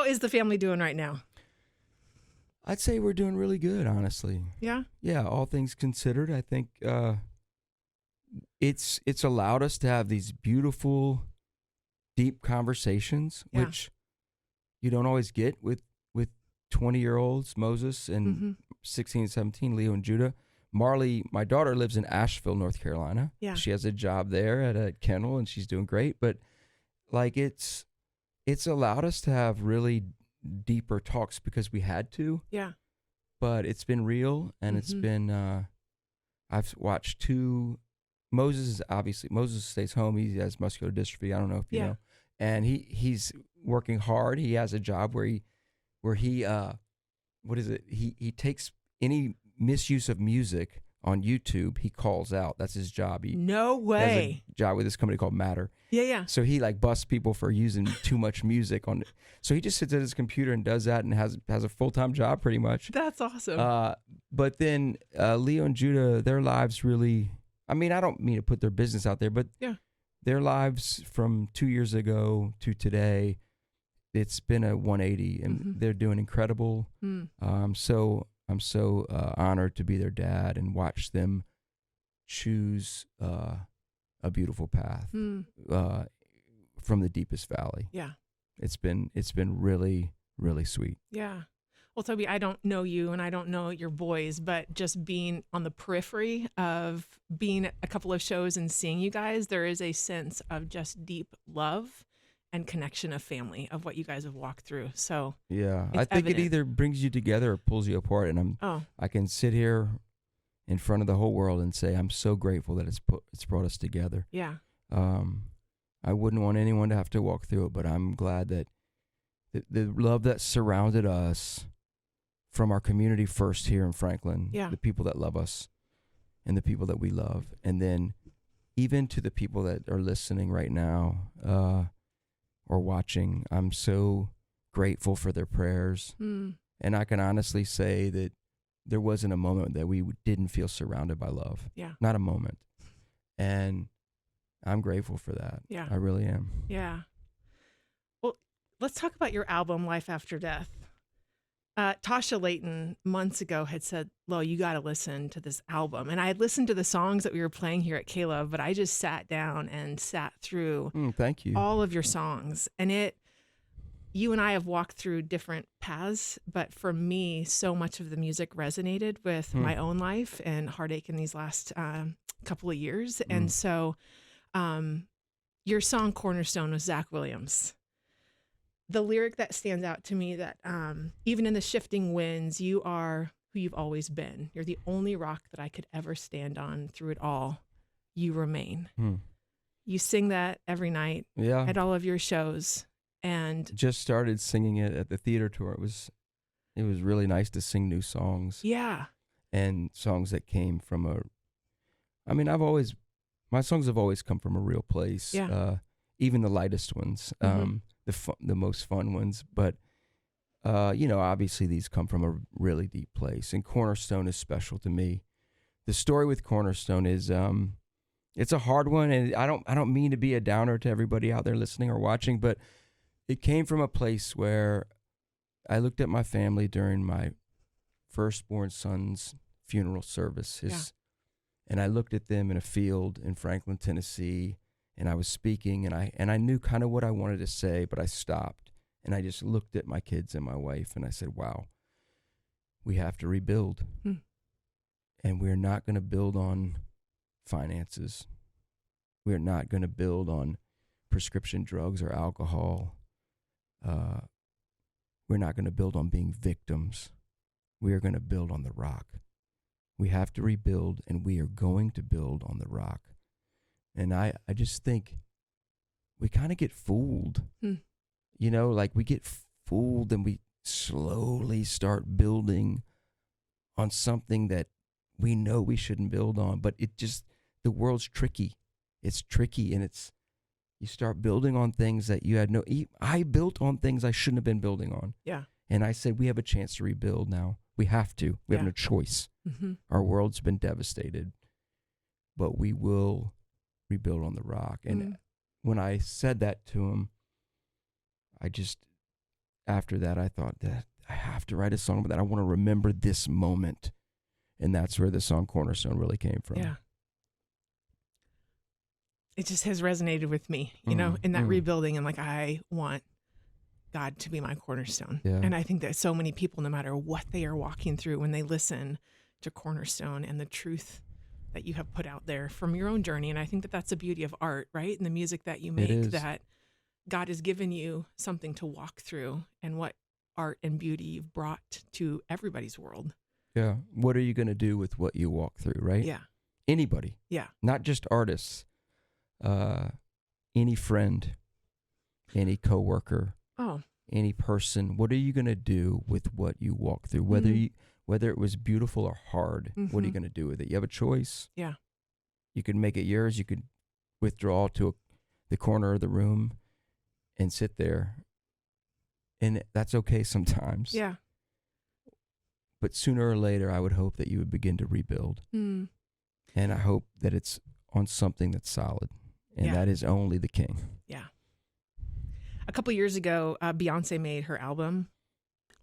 How is the family doing right now? I'd say we're doing really good, honestly. Yeah? Yeah, all things considered, I think it's allowed us to have these beautiful, deep conversations, Yeah. which you don't always get with 20-year-olds, Moses, and Mm-hmm. 16, 17, Leo and Judah. Marley, my daughter, lives in Asheville, North Carolina. Yeah. She has a job there at a kennel, and she's doing great. But like it's allowed us to have really deeper talks because we had to. Yeah. But it's been real, and it's been. I've watched two. Moses stays home. He has muscular dystrophy. I don't know if you know, and he's working hard. He has a job where he what is it? He takes any misuse of music on YouTube, he calls out. That's his job. No way. Has a job with this company called Matter. Yeah. So he like busts people for using too much music on it. So he just sits at his computer and does that and has a full-time job pretty much. That's awesome. But then Leo and Judah, their lives really, I mean, I don't mean to put their business out there, but their lives from 2 years ago to today, it's been a 180 and they're doing incredible. I'm so honored to be their dad and watch them choose a beautiful path from the deepest valley. Yeah. It's been really, really sweet. Yeah. Well, Toby, I don't know you and I don't know your boys, but just being on the periphery of being at a couple of shows and seeing you guys, there is a sense of just deep love and connection of family of what you guys have walked through. So yeah, I think evident. it either brings you together or pulls you apart. And I can sit here in front of the whole world and say I'm so grateful that it's brought us together. Yeah. I wouldn't want anyone to have to walk through it, but I'm glad that the love that surrounded us from our community first here in Franklin, the people that love us and the people that we love, and then even to the people that are listening right now or watching, I'm so grateful for their prayers. And I can honestly say that there wasn't a moment that we didn't feel surrounded by love. Yeah. Not a moment. And I'm grateful for that. Yeah. I really am. Yeah. Well, let's talk about your album, Life After Death. Tasha Layton months ago had said, Lo, you got to listen to this album. And I had listened to the songs that we were playing here at KLOVE, but I just sat down and sat through thank you. all of your songs. And you and I have walked through different paths, but for me, so much of the music resonated with my own life and heartache in these last couple of years. And so your song Cornerstone with Zach Williams, the lyric that stands out to me that even in the shifting winds, you are who you've always been. You're the only rock that I could ever stand on through it all. You remain. You sing that every night at all of your shows. And just started singing it at the theater tour. It was really nice to sing new songs. Yeah. And songs that came from my songs have always come from a real place. Yeah. Even the lightest ones. The most fun ones, but obviously these come from a really deep place, and Cornerstone is special to me. The story with Cornerstone is it's a hard one, and I don't mean to be a downer to everybody out there listening or watching, but it came from a place where I looked at my family during my firstborn son's funeral service, and I looked at them in a field in Franklin, Tennessee. And I was speaking, and I knew kind of what I wanted to say, but I stopped, and I just looked at my kids and my wife, and I said, wow, we have to rebuild. And we're not going to build on finances. We're not going to build on prescription drugs or alcohol. We're not going to build on being victims. We are going to build on the rock. We have to rebuild, and we are going to build on the rock. And I just think we kind of get fooled, like we get fooled and we slowly start building on something that we know we shouldn't build on. But the world's tricky. It's tricky, and you start building on things that you had I built on things I shouldn't have been building on. Yeah. And I said, we have a chance to rebuild now. We have to. We have no choice. Our world's been devastated, but we will rebuild on the rock. And when I said that to him, after that, I thought that I have to write a song, but that I want to remember this moment. And that's where the song Cornerstone really came from. Yeah. It just has resonated with me, you know, in that rebuilding. And like, I want God to be my cornerstone. Yeah. And I think that so many people, no matter what they are walking through, when they listen to Cornerstone and the truth that you have put out there from your own journey. And I think that that's the beauty of art, right? And the music that you make, that God has given you something to walk through, and what art and beauty you've brought to everybody's world. Yeah. What are you going to do with what you walk through, right? Yeah. Anybody. Yeah. Not just artists. Any friend, any coworker, any person. What are you going to do with what you walk through? Whether it was beautiful or hard, what are you going to do with it? You have a choice. Yeah. You could make it yours. You could withdraw to the corner of the room and sit there. And that's okay sometimes. Yeah. But sooner or later, I would hope that you would begin to rebuild. And I hope that it's on something that's solid. And that is only the King. Yeah. A couple years ago, Beyonce made her album,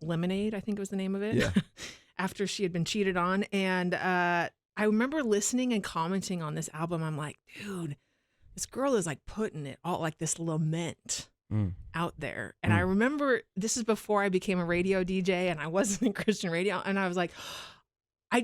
Lemonade, I think was the name of it. Yeah. After she had been cheated on. And I remember listening and commenting on this album. I'm like, dude, this girl is like putting it all, like this lament out there. And I remember, this is before I became a radio DJ and I wasn't in Christian radio. And I was like,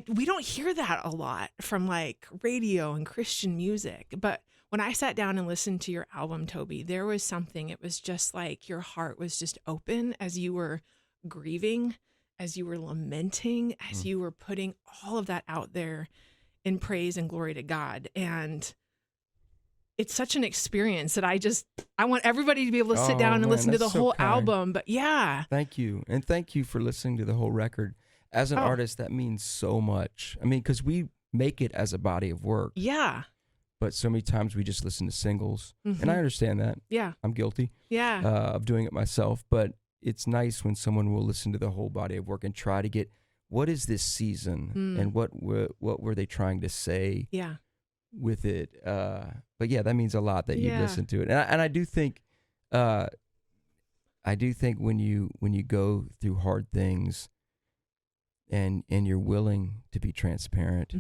we don't hear that a lot from like radio and Christian music. But when I sat down and listened to your album, Toby, there was something, it was just like your heart was just open as you were grieving, as you were lamenting, as you were putting all of that out there in praise and glory to God. And it's such an experience that I want everybody to be able to sit down and listen to the whole album. But yeah. Thank you. And thank you for listening to the whole record. As an artist, that means so much. I mean, because we make it as a body of work. Yeah. But so many times we just listen to singles. And I understand that. Yeah. I'm guilty of doing it myself. But it's nice when someone will listen to the whole body of work and try to get, what is this season? And what were they trying to say with it? But yeah, that means a lot that you listen to it. And I do think when you go through hard things, and you're willing to be transparent,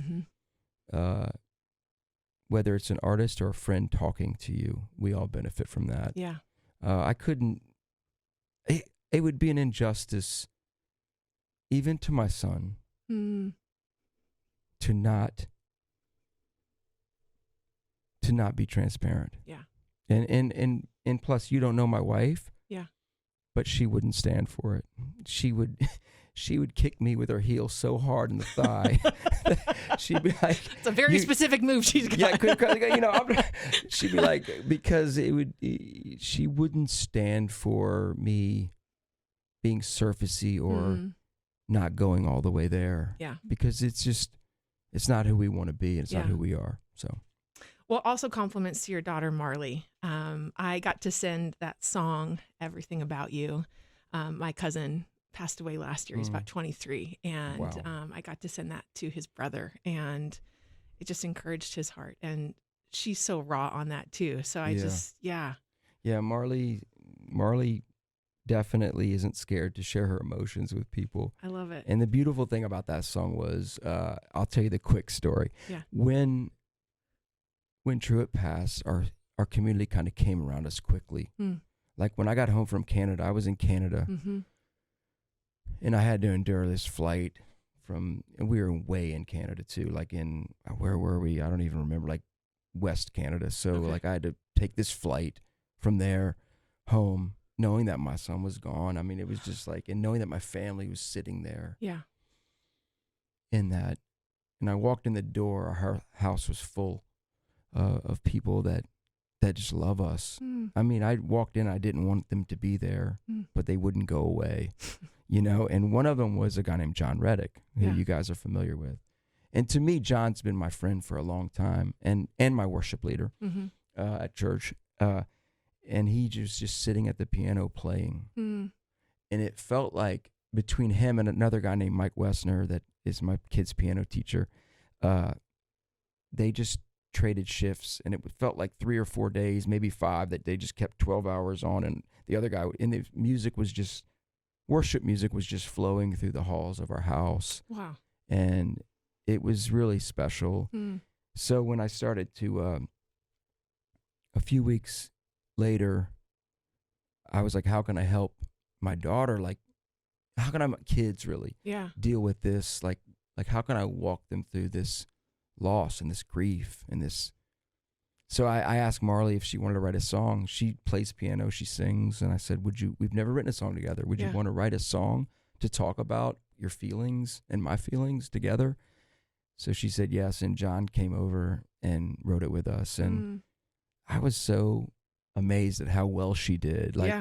whether it's an artist or a friend talking to you, we all benefit from that. Yeah. It would be an injustice, even to my son, to not be transparent. Yeah. And plus, you don't know my wife. Yeah. But she wouldn't stand for it. She would kick me with her heel so hard in the thigh. She'd be like, it's a very specific move she's got. Yeah, she'd be like, because she wouldn't stand for me being surfacey or not going all the way there. Yeah. Because it's not who we want to be, and it's not who we are. So. Well, also compliments to your daughter, Marley. I got to send that song, Everything About You. My cousin passed away last year. He's about 23. And wow. I got to send that to his brother, and it just encouraged his heart. And she's so raw on that too. So Yeah, Marley definitely isn't scared to share her emotions with people. I love it. And the beautiful thing about that song was, I'll tell you the quick story. Yeah. When Truett passed, our community kind of came around us quickly. Like when I got home from Canada, I was in Canada, and I had to endure this flight and we were way in Canada too, like where were we? I don't even remember, like West Canada. So like I had to take this flight from there home, knowing that my son was gone. I mean, it was just like, and knowing that my family was sitting there. Yeah. And I walked in the door, our house was full of people that just love us. I mean, I walked in, I didn't want them to be there, but they wouldn't go away, and one of them was a guy named John Reddick, who you guys are familiar with. And to me, John's been my friend for a long time, and my worship leader at church. And he was just sitting at the piano playing. And it felt like between him and another guy named Mike Wessner, that is my kid's piano teacher, they just traded shifts, and it felt like 3 or 4 days, maybe 5, that they just kept 12 hours on, and the other guy, and the music was just worship music was just flowing through the halls of our house. Wow. And it was really special. So when I started to, a few weeks later, I was like, how can I help my daughter? Like, how can my kids really deal with this? Like how can I walk them through this loss and this grief and this? So I asked Marley if she wanted to write a song. She plays piano, she sings. And I said, we've never written a song together. Would you want to write a song to talk about your feelings and my feelings together? So she said yes. And John came over and wrote it with us. And I was so amazed at how well she did. Like,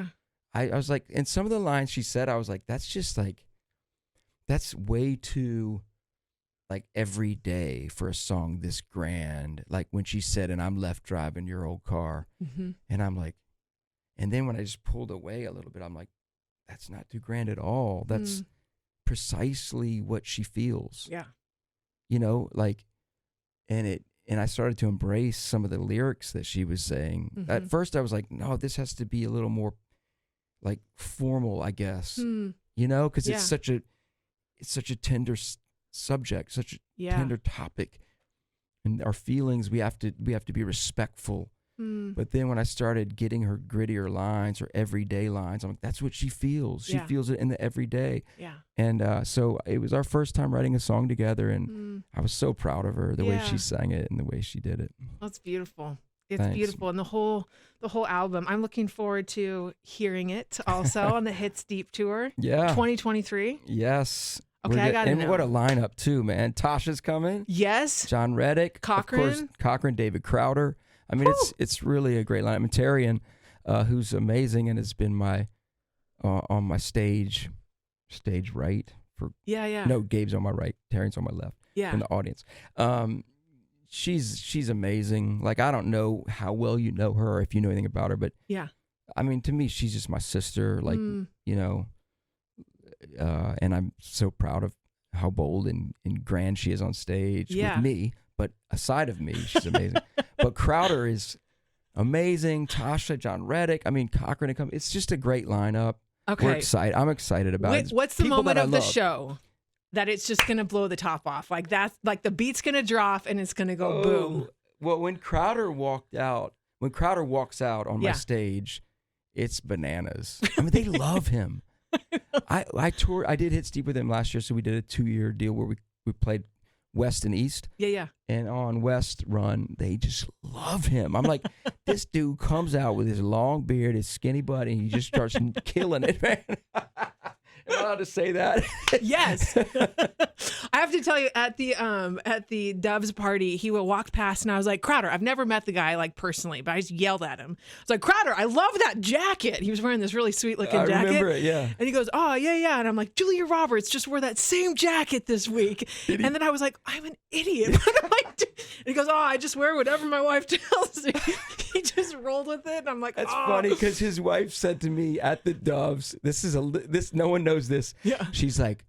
I was like, and some of the lines she said, I was like, that's way too like every day for a song this grand. Like when she said, and I'm left driving your old car. And I'm like, and then when I just pulled away a little bit, I'm like, that's not too grand at all. That's precisely what she feels. Yeah. You know, like, and I started to embrace some of the lyrics that she was saying. At first I was like, no, this has to be a little more like formal, I guess, you know, because it's such a tender subject, such a tender topic, and our feelings, we have to be respectful. But then when I started getting her grittier lines or everyday lines, I'm like, that's what she feels. She feels it in the everyday. And so it was our first time writing a song together, and I was so proud of her, the way she sang it and the way she did it. That's beautiful. It's beautiful. And the whole album, I'm looking forward to hearing it also on the Hits Deep Tour. 2023. Yes. Okay, I got it. And what a lineup too, man. Tasha's coming. Yes. John Reddick. Cochran. Of course, Cochran, David Crowder. I mean, it's really a great lineup. And Terrian, who's amazing and has been my on my stage right for. No, Gabe's on my right. Terrian's on my left. In the audience. She's amazing. Like, I don't know how well you know her or if you know anything about her, but I mean, to me, she's just my sister. Like, you know, and I'm so proud of how bold and grand she is on stage with me. But aside of me, she's amazing. But Crowder is amazing. Tasha, John Reddick. I mean, Cochran and come. It's just a great lineup. Okay. We're excited. I'm excited about it. What's the moment of the show that it's just going to blow the top off? Like, that's like the beat's going to drop and it's going to go boom. Well, when Crowder walks out on my stage, it's bananas. I mean, they love him. I toured. I did Hits Deep with him last year, so we did a 2-year deal where we played West and East. And on West run, they just love him. I'm like, this dude comes out with his long beard, his skinny butt, and he just starts killing it, man. Am I allowed to say that? Yes. I have to tell you, at the Doves party, he walked past and I was like, Crowder, I've never met the guy like personally, but I just yelled at him. I was like, Crowder, I love that jacket. He was wearing this really sweet looking jacket. I remember it, yeah. And he goes, oh, yeah. And I'm like, Julia Roberts just wore that same jacket this week. And then I was like, I'm an idiot. And he goes, oh, I just wear whatever my wife tells me. He just rolled with it. And I'm like, that's funny, because his wife said to me at the Doves, no one knows this. Yeah. She's like,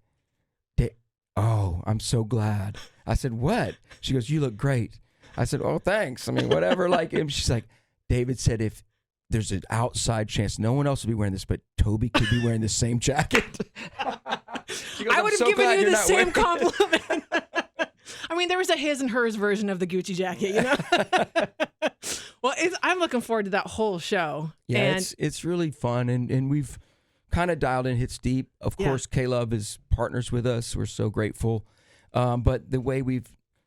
oh, I'm so glad. I said, what? She goes, you look great. I said, oh, thanks. I mean, whatever. Like, and she's like, David said if there's an outside chance no one else will be wearing this, but Toby could be wearing the same jacket. Goes, I would have given you the same compliment. I mean, there was a his and hers version of the Gucci jacket, you know? Well, I'm looking forward to that whole show. Yeah, and it's really fun, and we've kind of dialed in Hits Deep. Of course, KLOVE is partners with us. We're so grateful. But the way we've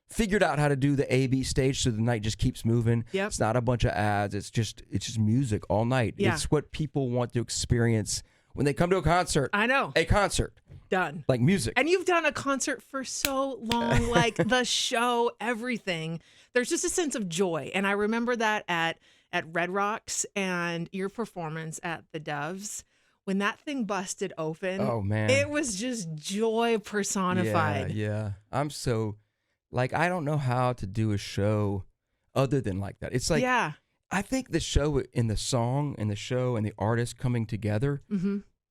figured out how to do the A-B stage so the night just keeps moving. It's not a bunch of ads. It's just music all night. It's what people want to experience when they come to a concert. I know. A concert. Done. Like music. And you've done a concert for so long, like the show, everything. There's just a sense of joy. And I remember that at Red Rocks and your performance at the Doves. When that thing busted open, oh man, it was just joy personified. Yeah. I'm so, like, I don't know how to do a show other than like that. It's like, I think the show in the song and the show and the artist coming together,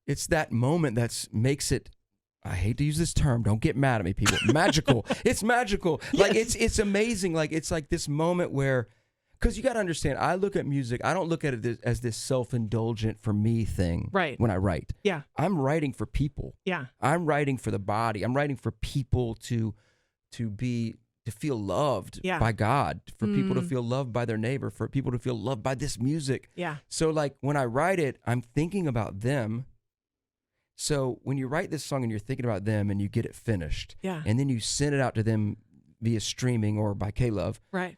it's that moment that makes it, I hate to use this term, don't get mad at me, people, magical. It's magical. Like, it's amazing. Like, it's like this moment where Because you got to understand, I look at music, I don't look at it as this self-indulgent for me thing when I write. Yeah. I'm writing for people. Yeah. I'm writing for the body. I'm writing for people to feel loved by God, for people to feel loved by their neighbor, for people to feel loved by this music. Yeah. So like when I write it, I'm thinking about them. So when you write this song and you're thinking about them and you get it finished, and then you send it out to them via streaming or by KLOVE, right?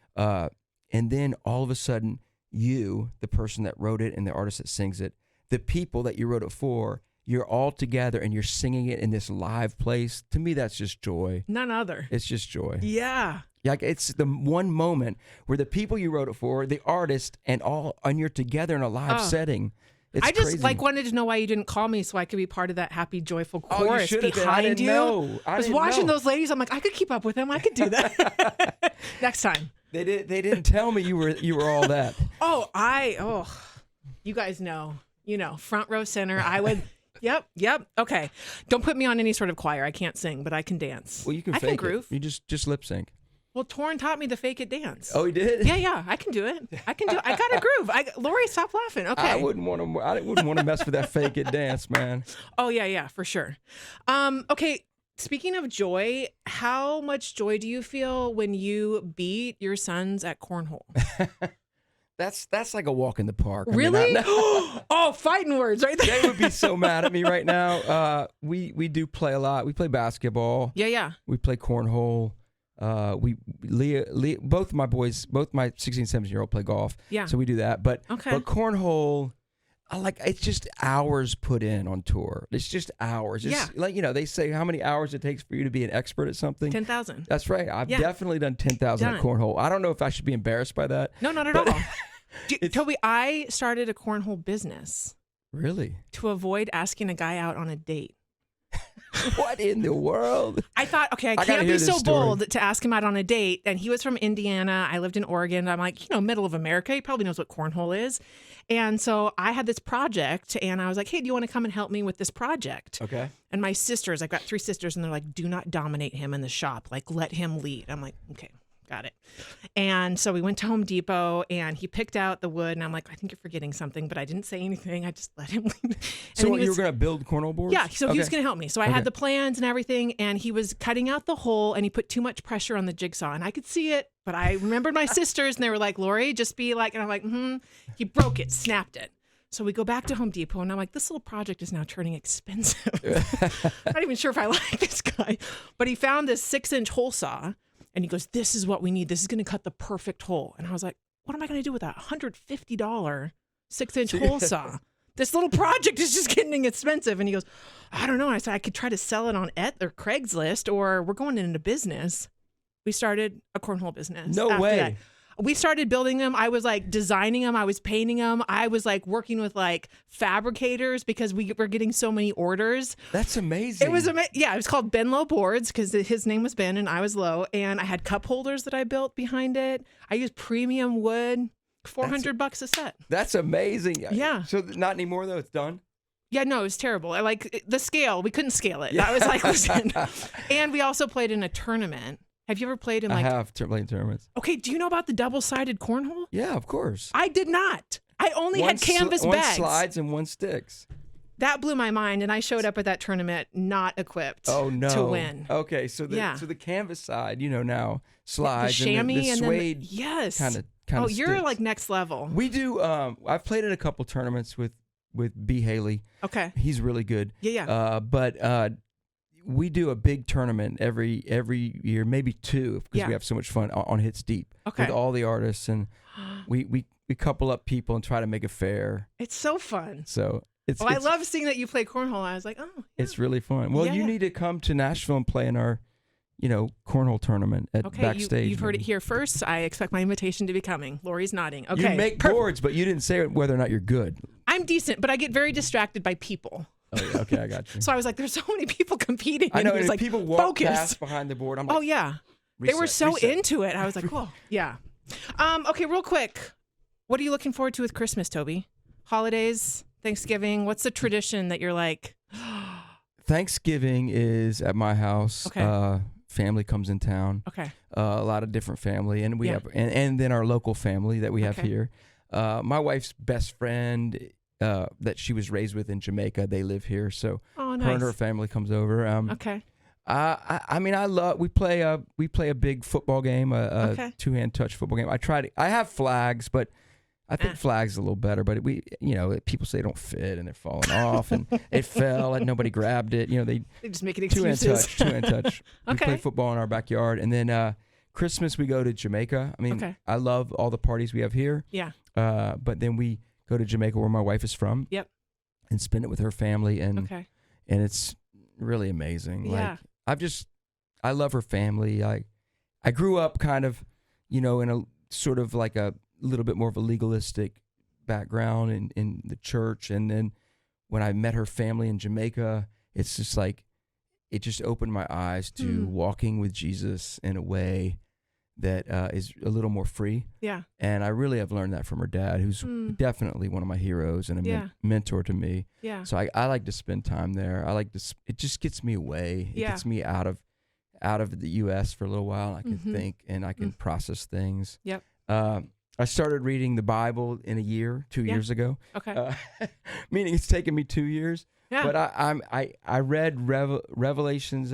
And then all of a sudden, you, the person that wrote it and the artist that sings it, the people that you wrote it for, you're all together and you're singing it in this live place. To me, that's just joy. None other. It's just joy. Yeah. Like it's the one moment where the people you wrote it for, the artist, and you're together in a live setting. It's just crazy. wanted to know why you didn't call me so I could be part of that happy, joyful chorus behind you. I was watching those ladies. I'm like, I could keep up with them. I could do that. Next time. They didn't tell me you were all that. You guys know. Front row center. I would. Yep. Okay. Don't put me on any sort of choir. I can't sing, but I can dance. Well, you can. I can groove. You just lip sync. Well, Torrin taught me the fake it dance. Oh, he did? Yeah, I can do it. I got a groove. Lauree, stop laughing. Okay. I wouldn't want to mess with that fake it dance, man. Oh, yeah, for sure. Okay, speaking of joy, how much joy do you feel when you beat your sons at cornhole? That's like a walk in the park. Really? Oh, fighting words right there. They would be so mad at me right now. We do play a lot. We play basketball. Yeah. We play cornhole. Both my 16, 17-year-old play golf. Yeah. So we do that. But cornhole, it's just hours put in on tour. It's just hours. It's they say how many hours it takes for you to be an expert at something. 10,000. That's right. I've definitely done 10,000 at cornhole. I don't know if I should be embarrassed by that. No, not at all. Toby, I started a cornhole business. Really? To avoid asking a guy out on a date. What in the world? I thought, okay, I can't be so bold to ask him out on a date. And he was from Indiana. I lived in Oregon. I'm like, middle of America. He probably knows what cornhole is. And so I had this project and I was like, hey, do you want to come and help me with this project? Okay. And my sisters, I've got 3 sisters, and they're like, do not dominate him in the shop. Like, let him lead. I'm like, okay. Got it. And so we went to Home Depot and he picked out the wood and I'm like, I think you're forgetting something, but I didn't say anything. I just let him lead. So you were going to build cornhole boards? Yeah. So he was going to help me. So I had the plans and everything, and he was cutting out the hole and he put too much pressure on the jigsaw and I could see it, but I remembered my sisters and they were like, Lauree, just be like, and I'm like, He broke it, snapped it. So we go back to Home Depot and I'm like, this little project is now turning expensive. I'm not even sure if I like this guy, but he found this 6-inch hole saw. And he goes, this is what we need. This is going to cut the perfect hole. And I was like, what am I going to do with that $150 6-inch hole saw? This little project is just getting expensive. And he goes, I don't know. And I said, I could try to sell it on or Craigslist, or we're going into business. We started a cornhole business. No way. That. We started building them. I was like designing them. I was painting them. I was like working with like fabricators because we were getting so many orders. That's amazing. It was amazing. Yeah, it was called Ben Low Boards because his name was Ben and I was Low. And I had cup holders that I built behind it. I used premium wood, $400 a set. That's amazing. Yeah. So not anymore though. It's done. Yeah, no, it was terrible. I like the scale. We couldn't scale it. I was like, listen. And we also played in a tournament. Have you ever played in I have played in tournaments. Okay, do you know about the double-sided cornhole? Yeah, of course. I did not. I only had canvas bags. 1 slides and 1 sticks. That blew my mind, and I showed up at that tournament not equipped to win. Okay, so the canvas side, now slides the chamois and the suede yes. kind of Oh, sticks. you're like next level. We do. I've played in a couple tournaments with B. Haley. Okay. He's really good. Yeah. But we do a big tournament every year, maybe 2, because we have so much fun on Hits Deep with all the artists, and we couple up people and try to make it fair. It's so fun. So it's. I love seeing that you play cornhole. I was like, oh, yeah. It's really fun. Well, you need to come to Nashville and play in our, cornhole tournament at backstage. You've heard it here first. I expect my invitation to be coming. Laurie's nodding. Okay. You make boards, but you didn't say whether or not you're good. I'm decent, but I get very distracted by people. Oh, yeah. Okay, I got you. So I was like, there's so many people competing. I know, and like, people walk past behind the board. I'm like, oh, yeah. They were so into it. I was like, oh, yeah. Okay, real quick. What are you looking forward to with Christmas, Toby? Holidays, Thanksgiving? What's the tradition that you're like? Thanksgiving is at my house. Okay. family comes in town. Okay. A lot of different family, and we Yeah. have, and then our local family that we have Okay. here. My wife's best friend that she was raised with in Jamaica, they live here, so Oh, her nice. and her family comes over. Okay. I mean, we play a big football game, a Okay. two-hand touch football game. I have flags, but I think flags a little better. But people say they don't fit and they're falling off, and it fell and nobody grabbed it. They just making two-hand excuses. touch. We Okay. play football in our backyard, and then Christmas we go to Jamaica. I mean, Okay. I love all the parties we have here. Yeah. But then we go to Jamaica, where my wife is from. Yep. And spend it with her family, and Okay. it's really amazing. Yeah. I love her family. I grew up kind of, in a sort of like a little bit more of a legalistic background in the church. And then when I met her family in Jamaica, it's just like, it just opened my eyes to walking with Jesus in a way that is a little more free. Yeah. And I really have learned that from her dad, who's definitely one of my heroes and a mentor to me. Yeah. So I like to spend time there. It just gets me away. It gets me out of the U.S. for a little while. I can think and I can process things. Yep. I started reading the Bible in a year, 2 years ago. Okay. Meaning it's taken me 2 years. Yeah. But I read Revelations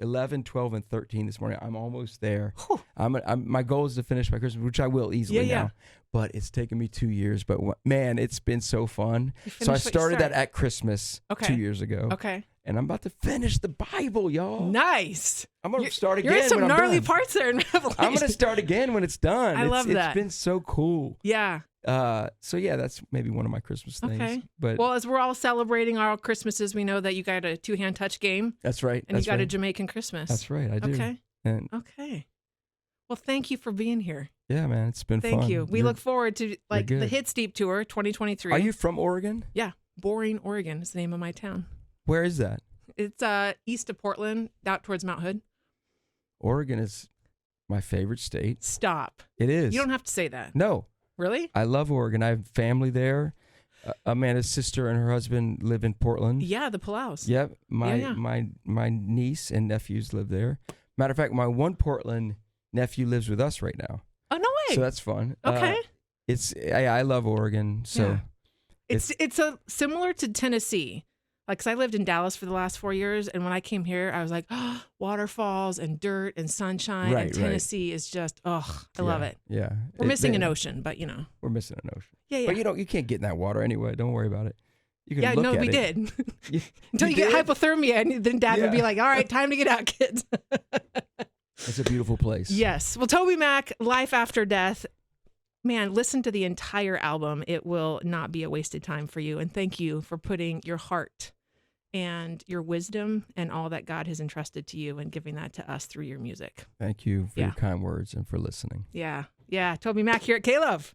11, 12, and 13 this morning. I'm almost there. Whew. My goal is to finish by Christmas, which I will easily now. But it's taken me 2 years. But man, it's been so fun. So I started that at Christmas 2 years ago. Okay. And I'm about to finish the Bible, y'all. Nice. I'm going to start again. You're in some when I'm gnarly done. parts there in Revelation. I'm going to start again when it's done. I love that. It's been so cool. Yeah. So yeah, that's maybe one of my Christmas things. Okay. But well, as we're all celebrating our Christmases, we know that you got a two-hand touch game. That's right. And that's you got right. a Jamaican Christmas. That's right. I do. Okay. And okay. Well, thank you for being here. yeah, man, it's been fun. Thank you. We look forward to the good. Hits Deep Tour 2023. Are you from Oregon? Yeah. Boring, Oregon is the name of my town. Where is that? It's east of Portland, out towards Mount Hood. Oregon is my favorite state. Stop. It is. You don't have to say that. No. Really? I love Oregon. I have family there. Amanda's sister and her husband live in Portland. Yeah, the Palaus. Yep. My niece and nephews live there. Matter of fact, my one Portland nephew lives with us right now. Oh, no way. So that's fun. Okay. I love Oregon. So yeah. It's similar to Tennessee. Like, 'cause I lived in Dallas for the last 4 years, and when I came here, I was like, oh, waterfalls and dirt and sunshine. Right, and Tennessee is just, I love it. Yeah. We're missing an ocean, but We're missing an ocean. Yeah. But you can't get in that water anyway. Don't worry about it. You can look at we it. did. You Until you get did? hypothermia, and then Dad would be like, all right, time to get out, kids. It's a beautiful place. Yes. Well, TobyMac, Life After Death. Man, listen to the entire album. It will not be a wasted time for you. And thank you for putting your heart and your wisdom and all that God has entrusted to you and giving that to us through your music. Thank you for your kind words and for listening. Yeah. TobyMac here at KLOVE.